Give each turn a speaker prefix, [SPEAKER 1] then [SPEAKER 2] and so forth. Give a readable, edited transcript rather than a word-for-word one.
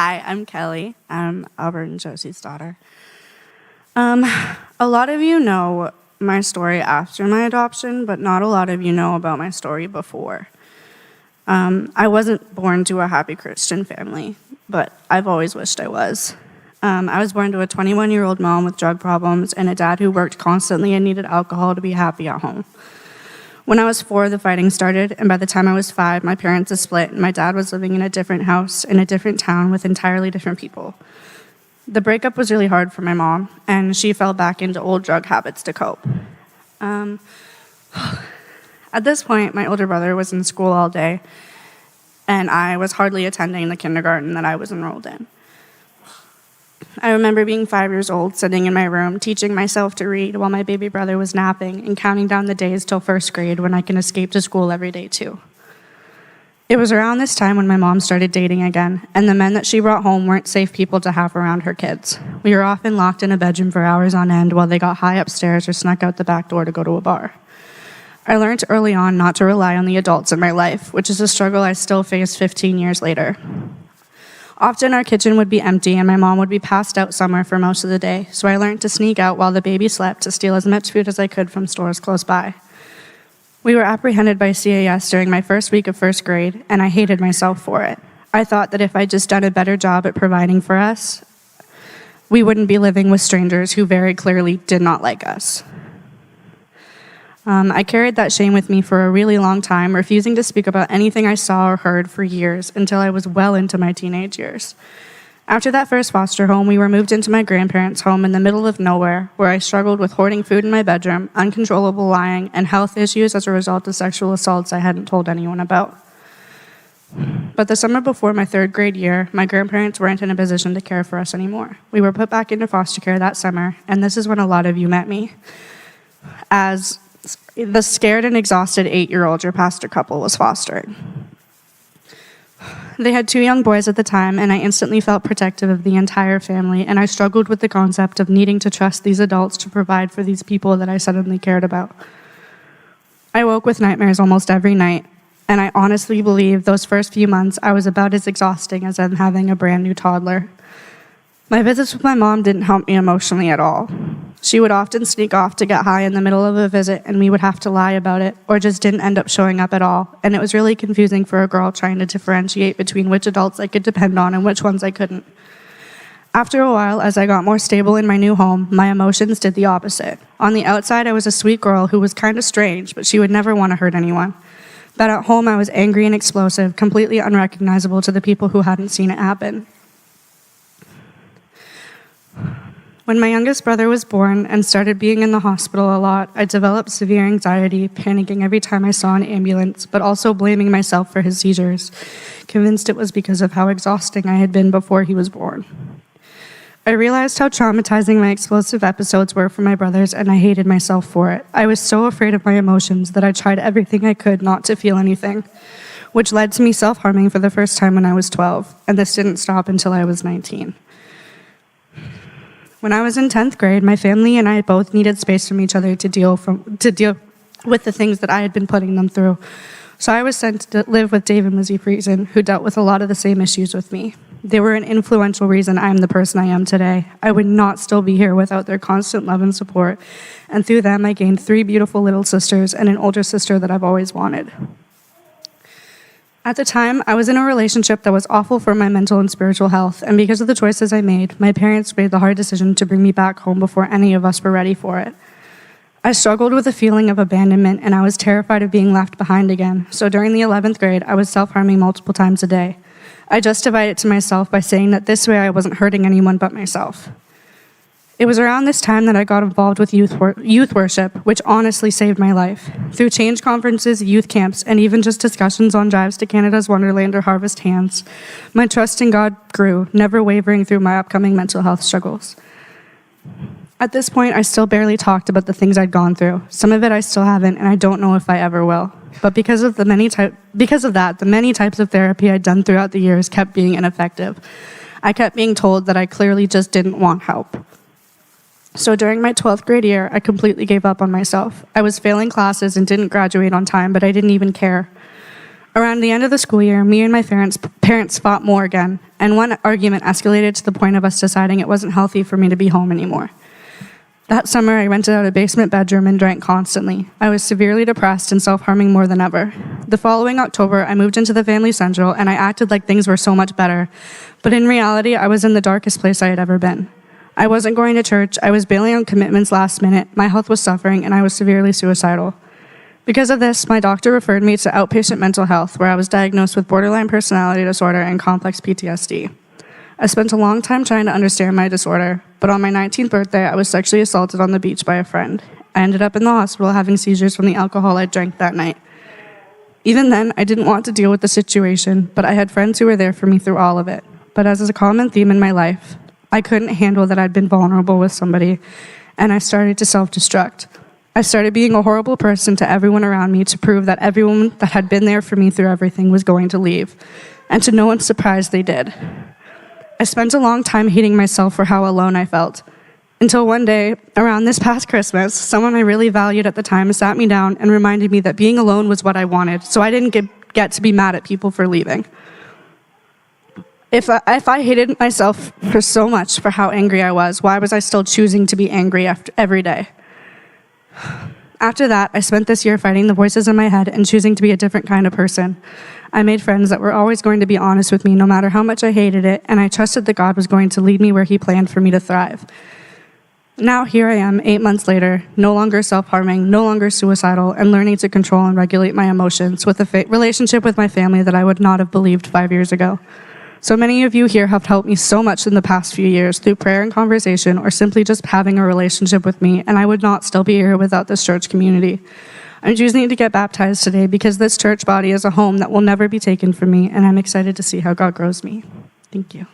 [SPEAKER 1] Hi, I'm Kelly. I'm Albert and Josie's daughter. A lot of you know my story after my adoption, but not a lot of you know about my story before. I wasn't born to a happy Christian family, but I've always wished I was. I was born to a 21-year-old mom with drug problems and a dad who worked constantly and needed alcohol to be happy at home. When I was 4, the fighting started, and by the time I was 5, my parents had split, and my dad was living in a different house in a different town with entirely different people. The breakup was really hard for my mom, and she fell back into old drug habits to cope. At this point, my older brother was in school all day, and I was hardly attending the kindergarten that I was enrolled in. I remember being 5 years old, sitting in my room, teaching myself to read while my baby brother was napping and counting down the days till first grade when I can escape to school every day too. It was around this time when my mom started dating again, and the men that she brought home weren't safe people to have around her kids. We were often locked in a bedroom for hours on end while they got high upstairs or snuck out the back door to go to a bar. I learned early on not to rely on the adults in my life, which is a struggle I still face 15 years later. Often our kitchen would be empty and my mom would be passed out somewhere for most of the day, so I learned to sneak out while the baby slept to steal as much food as I could from stores close by. We were apprehended by CAS during my first week of first grade, and I hated myself for it. I thought that if I'd just done a better job at providing for us, we wouldn't be living with strangers who very clearly did not like us. I carried that shame with me for a really long time, refusing to speak about anything I saw or heard for years until I was well into my teenage years. After that first foster home, we were moved into my grandparents' home in the middle of nowhere, where I struggled with hoarding food in my bedroom, uncontrollable lying, and health issues as a result of sexual assaults I hadn't told anyone about. But the summer before my 3rd grade year, my grandparents weren't in a position to care for us anymore. We were put back into foster care that summer, and this is when a lot of you met me, as the scared and exhausted 8-year-old your pastor couple was fostering. They had 2 young boys at the time, and I instantly felt protective of the entire family, and I struggled with the concept of needing to trust these adults to provide for these people that I suddenly cared about. I woke with nightmares almost every night, and I honestly believe those first few months I was about as exhausting as I'm having a brand new toddler. My visits with my mom didn't help me emotionally at all. She would often sneak off to get high in the middle of a visit, and we would have to lie about it, or just didn't end up showing up at all, and it was really confusing for a girl trying to differentiate between which adults I could depend on and which ones I couldn't. After a while, as I got more stable in my new home, my emotions did the opposite. On the outside, I was a sweet girl who was kind of strange, but she would never want to hurt anyone. But at home, I was angry and explosive, completely unrecognizable to the people who hadn't seen it happen. When my youngest brother was born and started being in the hospital a lot, I developed severe anxiety, panicking every time I saw an ambulance, but also blaming myself for his seizures, convinced it was because of how exhausting I had been before he was born. I realized how traumatizing my explosive episodes were for my brothers, and I hated myself for it. I was so afraid of my emotions that I tried everything I could not to feel anything, which led to me self-harming for the first time when I was 12, and this didn't stop until I was 19. When I was in 10th grade, my family and I both needed space from each other to deal with the things that I had been putting them through. So I was sent to live with Dave and Lizzie Friesen, who dealt with a lot of the same issues with me. They were an influential reason I'm the person I am today. I would not still be here without their constant love and support, and through them I gained 3 beautiful little sisters and an older sister that I've always wanted. At the time, I was in a relationship that was awful for my mental and spiritual health, and because of the choices I made, my parents made the hard decision to bring me back home before any of us were ready for it. I struggled with a feeling of abandonment, and I was terrified of being left behind again, so during the 11th grade, I was self-harming multiple times a day. I justified it to myself by saying that this way I wasn't hurting anyone but myself. It was around this time that I got involved with youth worship, which honestly saved my life. Through change conferences, youth camps, and even just discussions on drives to Canada's Wonderland or Harvest Hands, my trust in God grew, never wavering through my upcoming mental health struggles. At this point, I still barely talked about the things I'd gone through. Some of it I still haven't, and I don't know if I ever will. But because of that, the many types of therapy I'd done throughout the years kept being ineffective. I kept being told that I clearly just didn't want help. So during my 12th grade year, I completely gave up on myself. I was failing classes and didn't graduate on time, but I didn't even care. Around the end of the school year, me and my parents fought more again, and one argument escalated to the point of us deciding it wasn't healthy for me to be home anymore. That summer, I rented out a basement bedroom and drank constantly. I was severely depressed and self-harming more than ever. The following October, I moved into the family central, and I acted like things were so much better. But in reality, I was in the darkest place I had ever been. I wasn't going to church, I was bailing on commitments last minute, my health was suffering, and I was severely suicidal. Because of this, my doctor referred me to outpatient mental health, where I was diagnosed with borderline personality disorder and complex PTSD. I spent a long time trying to understand my disorder, but on my 19th birthday, I was sexually assaulted on the beach by a friend. I ended up in the hospital having seizures from the alcohol I drank that night. Even then, I didn't want to deal with the situation, but I had friends who were there for me through all of it. But as is a common theme in my life, I couldn't handle that I'd been vulnerable with somebody, and I started to self-destruct. I started being a horrible person to everyone around me to prove that everyone that had been there for me through everything was going to leave, and to no one's surprise, they did. I spent a long time hating myself for how alone I felt, until one day, around this past Christmas, someone I really valued at the time sat me down and reminded me that being alone was what I wanted, so I didn't get to be mad at people for leaving. If I hated myself for so much for how angry I was, why was I still choosing to be angry every day? After that, I spent this year fighting the voices in my head and choosing to be a different kind of person. I made friends that were always going to be honest with me no matter how much I hated it, and I trusted that God was going to lead me where He planned for me to thrive. Now here I am, 8 months later, no longer self-harming, no longer suicidal, and learning to control and regulate my emotions with a relationship with my family that I would not have believed 5 years ago. So many of you here have helped me so much in the past few years through prayer and conversation, or simply just having a relationship with me, and I would not still be here without this church community. I'm choosing to get baptized today because this church body is a home that will never be taken from me, and I'm excited to see how God grows me. Thank you.